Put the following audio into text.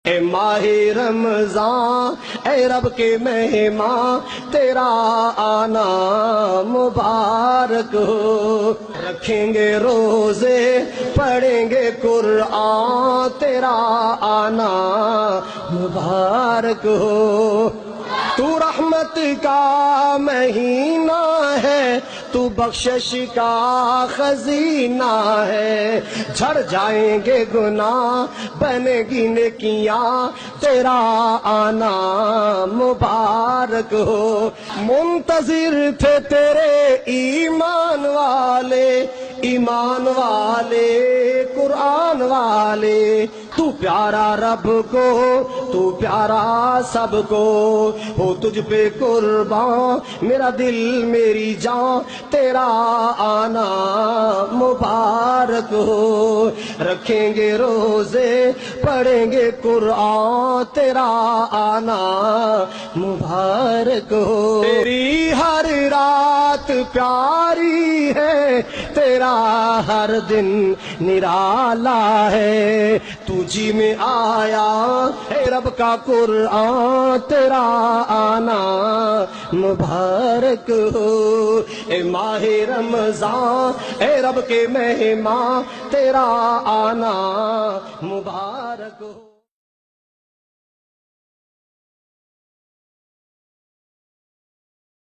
اے ماہ رمضان اے رب کے مہمان تیرا آنا مبارک ہو، رکھیں گے روزے پڑھیں گے قرآن تیرا آنا مبارک ہو۔ تو رحمت کا مہینہ ہے، تو بخشش کا خزینہ ہے، جھڑ جائیں گے گناہ بنے گی نیکیاں تیرا آنا مبارک ہو۔ منتظر تھے تیرے ایمان والے قرآن والے، تو پیارا رب کو تو پیارا سب کو، ہو تجھ پہ قربان میرا دل میری جان تیرا آنا مبارک ہو، رکھیں گے روزے پڑھیں گے قرآن تیرا آنا مبارک ہو۔ تیری ہر رات پیاری ہے، تیرا ہر دن نرالا ہے، تجھی میں آیا اے رب کا قرآن تیرا آنا مبارک ہو۔ اے ماہ رمضان اے رب کے مہمان تیرا آنا مبارک ہو۔